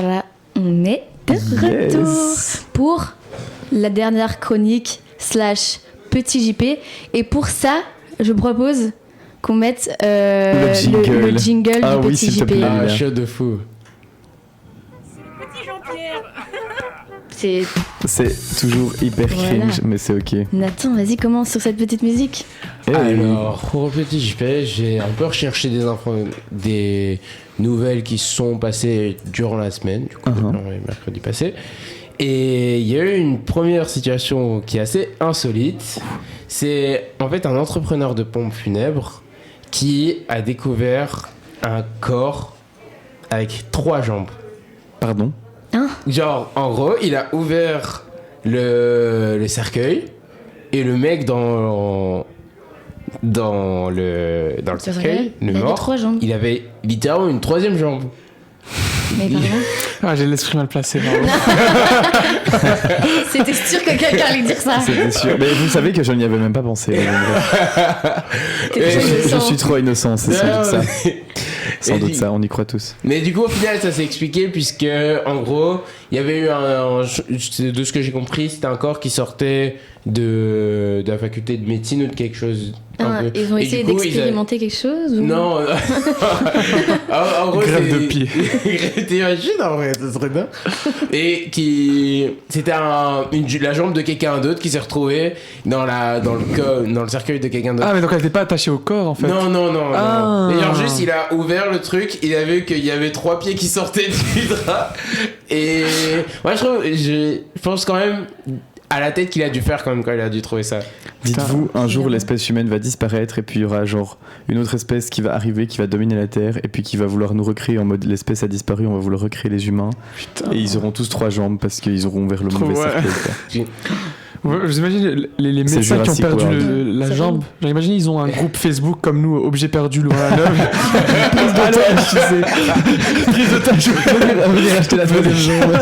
Voilà, on est de retour pour la dernière chronique / petit JP. Et pour ça, je propose qu'on mette le jingle du petit JP. Ah, chaud de fou. Petit Jean-Pierre. C'est toujours hyper cringe, mais c'est ok. Nathan, vas-y, commence sur cette petite musique. Alors, pour le petit JP, j'ai un peu recherché des nouvelles qui se sont passées durant la semaine, du coup, mercredi passé. Et il y a eu une première situation qui est assez insolite. C'est en fait un entrepreneur de pompes funèbres qui a découvert un corps avec 3 jambes. Pardon ? Genre, en gros, il a ouvert le cercueil et le mec dans le cercueil, le mort, il avait littéralement une 3e jambe. Mais pardon. Ah, j'ai l'esprit mal placé. C'était sûr que quelqu'un allait dire ça. C'était sûr. Mais vous savez que je n'y avais même pas pensé. Je suis trop innocent, c'est sans doute ça. Sans doute ça, on y croit tous. Mais du coup, au final, ça s'est expliqué puisque, en gros, il y avait eu de ce que j'ai compris, c'était un corps qui sortait de la faculté de médecine ou de quelque chose. Ils ont essayé d'expérimenter quelque chose ou... Non. En gros, grève de pied. T'imagines, en vrai, ça serait bien. Et c'était la jambe de quelqu'un d'autre qui s'est retrouvée dans le cercueil de quelqu'un d'autre. Ah, mais donc elle n'était pas attachée au corps, en fait. Non. Et genre, juste, il a ouvert le truc, il a vu qu'il y avait 3 pieds qui sortaient du drap. Et moi, je pense quand même à la tête qu'il a dû faire quand même quand il a dû trouver ça. Dites-vous, un jour l'espèce humaine va disparaître et puis il y aura genre une autre espèce qui va arriver, qui va dominer la Terre et puis qui va vouloir nous recréer en mode l'espèce a disparu, on va vouloir recréer les humains. Putain. Et ils auront tous 3 jambes parce qu'ils auront ouvert le mauvais cercueil. Vous imaginez les médecins qui ont perdu la jambe. J'imagine ils ont un groupe Facebook comme nous, Objet perdu, Louvain-la-Neuve. Prise d'otage, on va acheter la 3e jambe.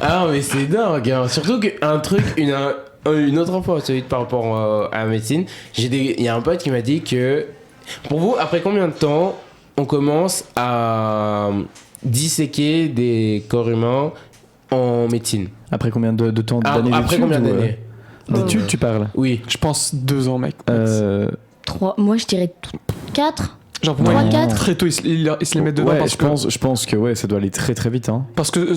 Ah mais c'est dingue, hein. Surtout qu'un truc, une autre info insolite par rapport à la médecine, il y a un pote qui m'a dit que pour vous, après combien de temps on commence à disséquer des corps humains en médecine? Après combien de temps d'années Après combien d'années d'études tu parles? Oui. Je pense 2 ans, mec. 3, moi je dirais 4. Genre pour moi, très tôt, ils se les mettent dedans. Ouais, je pense que ouais, ça doit aller très très vite. Hein. Parce que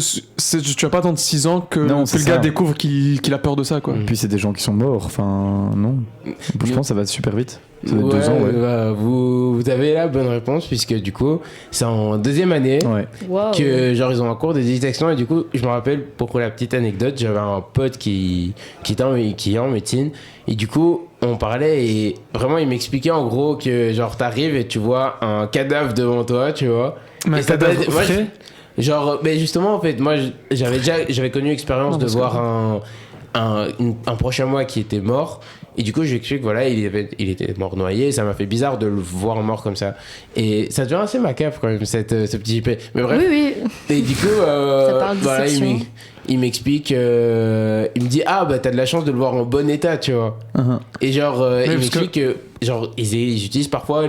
tu vas pas attendre 6 ans que le gars découvre qu'il a peur de ça, quoi. Et puis c'est des gens qui sont morts, enfin non. Je pense que ça va super vite. Ça va être 2 ans, ouais. Bah, vous avez la bonne réponse puisque du coup c'est en 2e année que genre ils ont un cours de dissection et du coup je me rappelle pour la petite anecdote, j'avais un pote qui est en médecine et du coup on parlait et vraiment il m'expliquait en gros que genre t'arrives et tu vois un cadavre devant toi, tu vois. Mais un cadavre frais genre mais justement en fait moi j'avais connu l'expérience de voir un proche à moi qui était mort. Et du coup, je lui explique que voilà, il était mort noyé. Ça m'a fait bizarre de le voir mort comme ça. Et ça devient assez macabre quand même, ce petit JP. Mais bref. Oui. Et du coup, voilà, il m'explique, il me dit ah bah t'as de la chance de le voir en bon état, tu vois. Et genre, il m'explique que genre ils utilisent parfois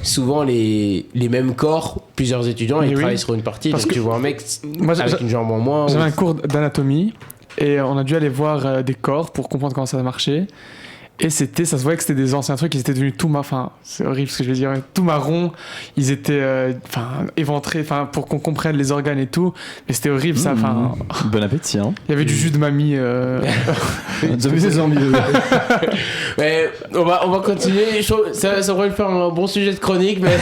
souvent les mêmes corps, plusieurs étudiants, ils travaillent sur une partie. Parce que tu vois un mec avec une jambe en moins. J'avais un cours d'anatomie. Et on a dû aller voir des corps pour comprendre comment ça marchait. Et ça se voyait que c'était des anciens trucs, ils étaient devenus c'est horrible ce que je vais dire, tout marron, ils étaient éventrés, pour qu'on comprenne les organes et tout, mais c'était horrible ça. Bon appétit, hein. Il y avait du jus de mamie. Mais on va continuer, ça aurait pu faire un bon sujet de chronique, mais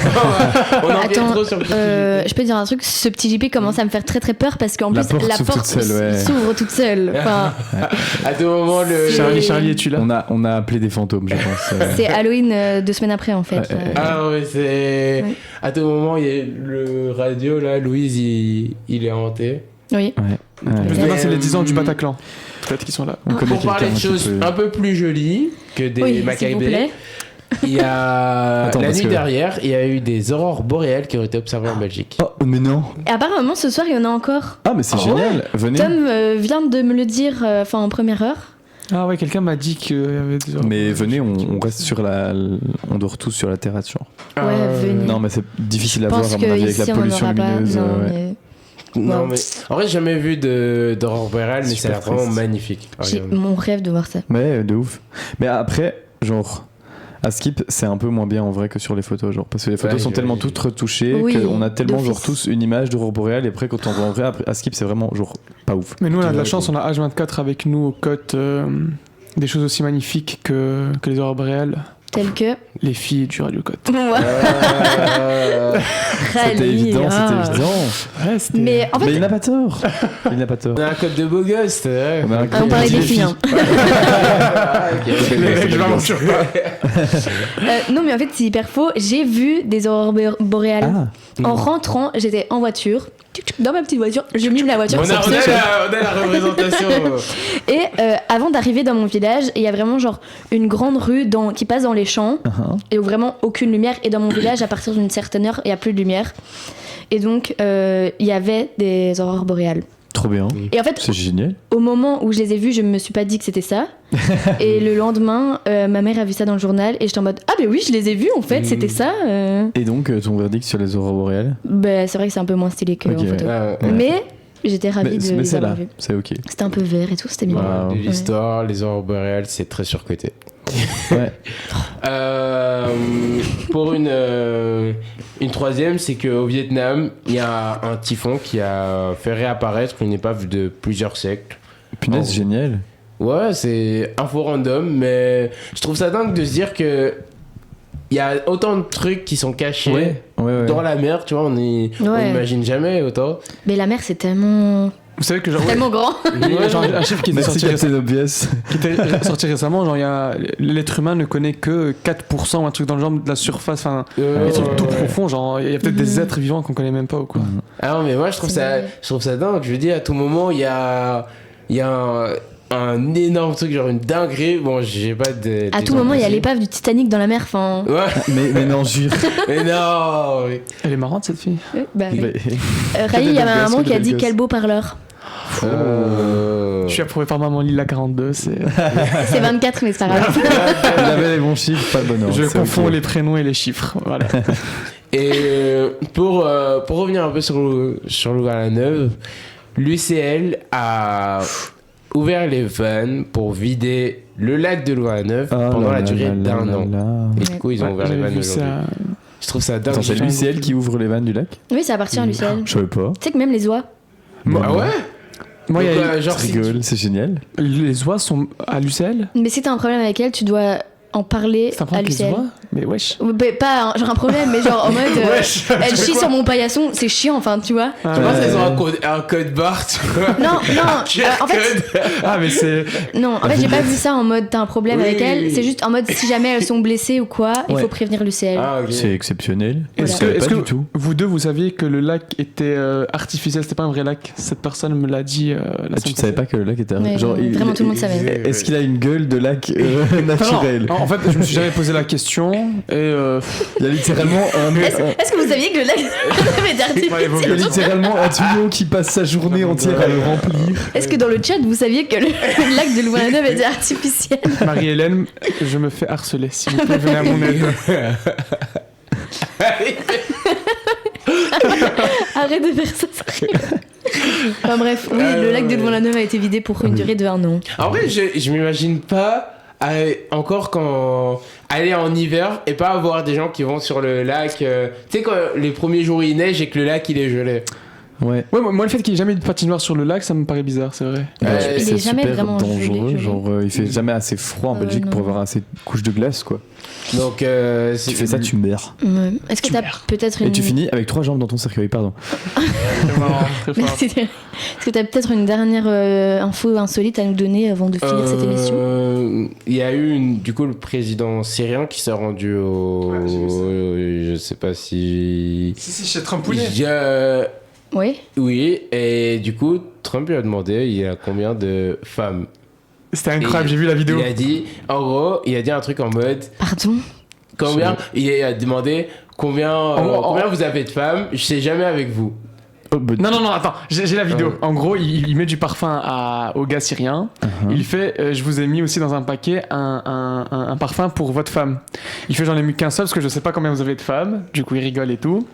on en vient trop sur le petit JP. Je peux dire un truc, ce petit JP commence à me faire très très peur parce qu'en plus la porte s'ouvre toute seule. À tout moment, Charlie, es-tu là? On a appelé des fantômes, je pense. C'est Halloween 2 semaines après en fait. Ah ouais, c'est... Ouais. À tout moment, il y a le radio, là, Louise, il est hanté. Oui. Demain, c'est les 10 ans du Bataclan. Peut-être qu'ils sont là. Pour parler de choses un peu plus jolies que des macabées, il y a la nuit dernière, il y a eu des aurores boréales qui ont été observées en Belgique. Oh, mais non. Et apparemment, ce soir, il y en a encore. Ah, mais c'est génial. Ouais. Venez. Tom vient de me le dire en première heure. Ah ouais, quelqu'un m'a dit qu'il y avait des aurores. Mais venez, on reste on dort tous sur la terrasse, genre. Ouais, venez. Non, mais c'est difficile à voir, à mon avis, avec la pollution lumineuse. Non, Wow. mais en vrai, j'ai jamais vu d'aurore boréale, mais ça a l'air Super vraiment triste. magnifique. J'ai Regarde. mon rêve de voir ça. Ouais, de ouf. Mais après, genre, à Skip, c'est un peu moins bien en vrai que sur les photos, genre, parce que les photos Ouais, sont tellement j'imagine. toutes retouchées Oui, qu'on a tellement genre d'office. tous une image d'aurore boréale et après quand on voit en vrai à Skip, c'est vraiment genre pas ouf. Mais nous, on a de la Ouais, chance, on a H24 avec nous aux côtes, des choses aussi magnifiques que les aurores boréales. Tel que. Les filles du Radio Côte. C'était évident, c'était évident. Ouais, c'était- Mais en Mais fait, il n'a pas tort. Il n'a pas tort. On a un code de beau gosse. Ouais. On a un on parlait des filles. Hein. Les mecs, je vais mentir. Non, mais en fait, c'est hyper faux. J'ai vu des aurores boréales. Ah, En rentrant, j'étais en voiture. Dans ma petite voiture, je mime la voiture. On a, sans on a pied. la représentation. Et avant d'arriver dans mon village, il y a vraiment genre une grande rue qui passe dans les champs et où vraiment aucune lumière. Et dans mon village, à partir d'une certaine heure, il n'y a plus de lumière. Et donc, il y avait des aurores boréales. trop bien. Et en fait, C'est génial. au moment où je les ai vus, je me suis pas dit que c'était ça. Et le lendemain, ma mère a vu ça dans le journal et j'étais en mode ah ben oui, je les ai vus en fait, c'était ça. Et donc, ton verdict sur les aurores boréales? Ben, c'est vrai que c'est un peu moins stylé qu'en Ok, photo. Ouais. Mais j'étais ravie de mais les c'est avoir là, vus. c'est ok. C'était un peu vert et tout, c'était mignon. Wow. De l'histoire, les aurores boréales, c'est très surcoté. Ouais. Pour une troisième, c'est qu'au Vietnam, il y a un typhon qui a fait réapparaître une épave de plusieurs siècles. Punaise, Oh. génial. Ouais, c'est info random, mais je trouve ça dingue de se dire que il y a autant de trucs qui sont cachés Ouais. dans la mer, tu vois, on Ouais. n'imagine jamais autant. Mais la mer, c'est tellement, Vous savez que genre, tellement grand. ouais, genre un chiffre qui était, Merci sorti Captain Obvious. qui était sorti récemment, genre il y a l'être humain ne connaît que 4% ou un truc dans le genre de la surface, enfin des trucs tout profonds, genre il y a peut-être des êtres vivants qu'on connaît même pas ou quoi. Ah non, mais moi je trouve ça dingue. Je veux dire, à tout moment, il y a un énorme truc, genre une dinguerie. Bon, j'ai pas de. À tout moment, il y a l'épave du Titanic dans la mer. Enfin, Ouais, mais non, jure. mais non. Elle est marrante cette fille. bah, oui. Mais- Ray, il y avait un gosse, moment qui a quel dit gosse. quel beau parleur. Je suis approuvé par maman Lila 42, c'est... C'est 24, mais c'est pas grave. Elle avait les bons chiffres, pas le bon ordre. Je c'est confonds ok. les prénoms et les chiffres, voilà. Et pour revenir un peu sur Louvain-la-Neuve, l'UCL a ouvert les vannes pour vider le lac de Louvain-la-Neuve Ah pendant là la là durée là d'un là an. là. Et du coup, ils ont ouvert les J'avais vannes vu aujourd'hui. ça. Je trouve ça dingue. Attends, c'est l'UCL qui ouvre les vannes du lac? Oui, ça appartient à l'UCL. Je savais pas. Tu sais que même les oies. Ah ouais. Moi, il y a- genre, Je si rigole, c'est génial. les oies sont à l'UCL. Mais si t'as un problème avec elle, tu dois en parler C'est un à problème avec les l'UCL. oies. Mais wesh. Pas genre un problème, mais genre en mode Wesh, elle chie sur mon paillasson, c'est chiant, enfin tu vois. Je pense qu'ils ont un code barre, tu vois. Non, non, en fait, Ah, mais c'est. non, en fait, j'ai pas vu ça en mode t'as un problème Oui, avec elle, oui. c'est juste en mode si jamais elles sont blessées ou quoi, il Ouais. faut prévenir l'UCL. Ah, ok. C'est exceptionnel. Est-ce Je que, savais est-ce pas que du tout. vous deux, vous saviez que le lac était artificiel, c'était pas un vrai lac? Cette personne me l'a dit la Ah, tu semaine ne savais pas passée. que le lac était Ouais, genre, vraiment, tout le monde savait. Est-ce qu'il a une gueule de lac Non, naturel? non, en fait, je me suis jamais posé la question et Il y a littéralement Est-ce que vous saviez que le lac avait artificiel il y a littéralement un tuyau qui passe sa journée entière à le remplir. Est-ce que dans le chat vous saviez que le lac de Louvain-la-Neuve était artificiel? Marie-Hélène, je me fais harceler. S'il vous plaît, venez à mon aide. Arrête de faire ça, ça arrive. Enfin bref, oui, le lac de Louvain-la-Neuve a été vidé pour une durée de 1 an. En vrai, je m'imagine pas encore quand aller en hiver et pas avoir des gens qui vont sur le lac. Tu sais, quand les premiers jours il neige et que le lac il est gelé. Ouais. Ouais, moi, le fait qu'il n'y ait jamais eu de patinoire sur le lac, ça me paraît bizarre, c'est vrai. Il C'est est jamais super vraiment dangereux. gelé. Genre, il fait jamais assez froid en Belgique non. pour avoir assez de couches de glace, quoi. Donc, Tu fais ça, tu meurs. Ouais. Est-ce que t'as peut-être une... Et tu finis avec 3 jambes dans ton cercueil, pardon. Très marrant, très fort. Est-ce que t'as peut-être une dernière info insolite à nous donner avant de finir cette émission? Il y a eu du coup le président syrien qui s'est rendu au. Ouais, j'ai vu ça. Je sais pas si. Si, chez Trampoulé. Oui. Oui, et du coup, Trump lui a demandé il y a combien de femmes. C'était incroyable, Et j'ai vu la vidéo. Il a dit, en gros, il a dit un truc en mode Pardon? combien. Il a demandé combien, En- combien vous avez de femmes, je sais jamais avec vous. Non, attends, j'ai la vidéo. En gros, il met du parfum au gars syrien. Il fait je vous ai mis aussi dans un paquet un parfum pour votre femme. Il fait j'en ai mis qu'un seul parce que je sais pas combien vous avez de femmes. Du coup, il rigole et tout.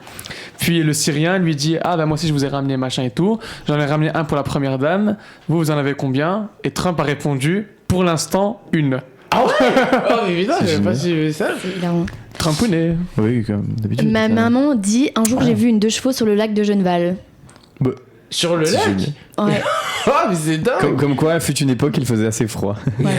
Puis le Syrien lui dit ah bah moi aussi je vous ai ramené machin et tout. J'en ai ramené un pour la première dame. Vous en avez combien? Et Trump a répondu pour l'instant une. Ah ouais. Oh mais putain, j'avais pas suivi ça. C'est hilarant. Trumpounet. Oui, comme d'habitude. Ma maman dit un jour j'ai vu une 2 chevaux sur le lac de Genneval. Sur le lac. Ouais. Ah mais c'est dingue. Comme quoi, fut une époque, il faisait assez froid. Ouais.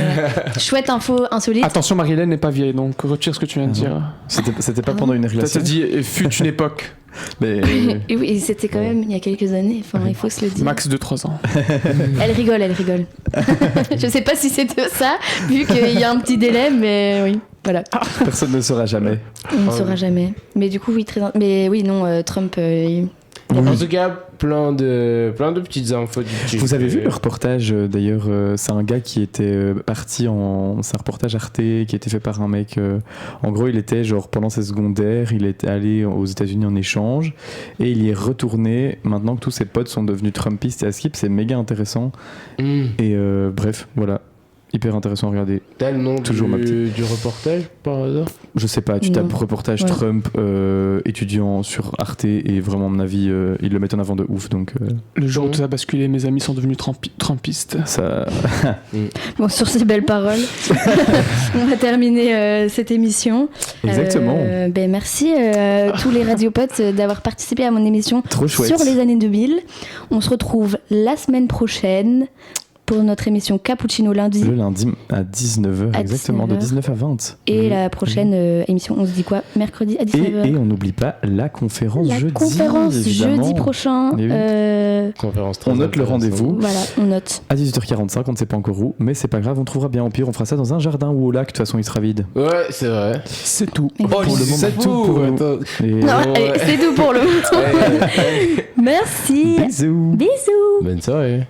Chouette info insolite. Attention, Marie-Hélène n'est pas vieille, donc retire ce que tu viens de dire. C'était pas pendant une relation. Ça dit fut une époque. Mais... Et oui, c'était quand même il y a quelques années. Enfin, il faut se le dire. Max de 3 ans. Elle rigole. Je sais pas si c'était ça, vu qu'il y a un petit délai, mais oui. Voilà. Personne ne saura jamais. On ne saura jamais. Mais du coup, oui, mais oui, non, Trump. En tout cas, plein de petites infos du Vous avez vu le reportage d'ailleurs c'est un gars qui était parti c'est un reportage Arte qui a été fait par un mec en gros il était genre pendant ses secondaires il était allé aux États-Unis en échange et il y est retourné maintenant que tous ses potes sont devenus Trumpistes et à skip c'est méga intéressant et bref voilà hyper intéressant à regarder. T'as le nom du reportage par hasard? Je sais pas, tu tapes reportage Trump étudiant sur Arte et vraiment à mon avis ils le mettent en avant de ouf donc le jour où tout a basculé mes amis sont devenus Trumpistes. Ça Bon sur ces belles paroles on va terminer cette émission. Exactement. Merci tous les radiopotes d'avoir participé à mon émission sur les années 2000. On se retrouve la semaine prochaine pour notre émission Cappuccino lundi. Le lundi à 19h, exactement, 19h. De 19 à 20. Et la prochaine émission, on se dit quoi? Mercredi à 19h. Et on n'oublie pas la conférence jeudi. La conférence jeudi prochain. Conférence on note le rendez-vous. Voilà, on note. À 18h45, on ne sait pas encore où, mais c'est pas grave, on trouvera bien. Au pire, on fera ça dans un jardin ou au lac, de toute façon, il sera vide. Ouais, c'est vrai. C'est tout. Pour le moment, c'est tout pour le moment. Non, allez, c'est tout pour le moment. Merci. Bisous. Bisous. Bonne soirée.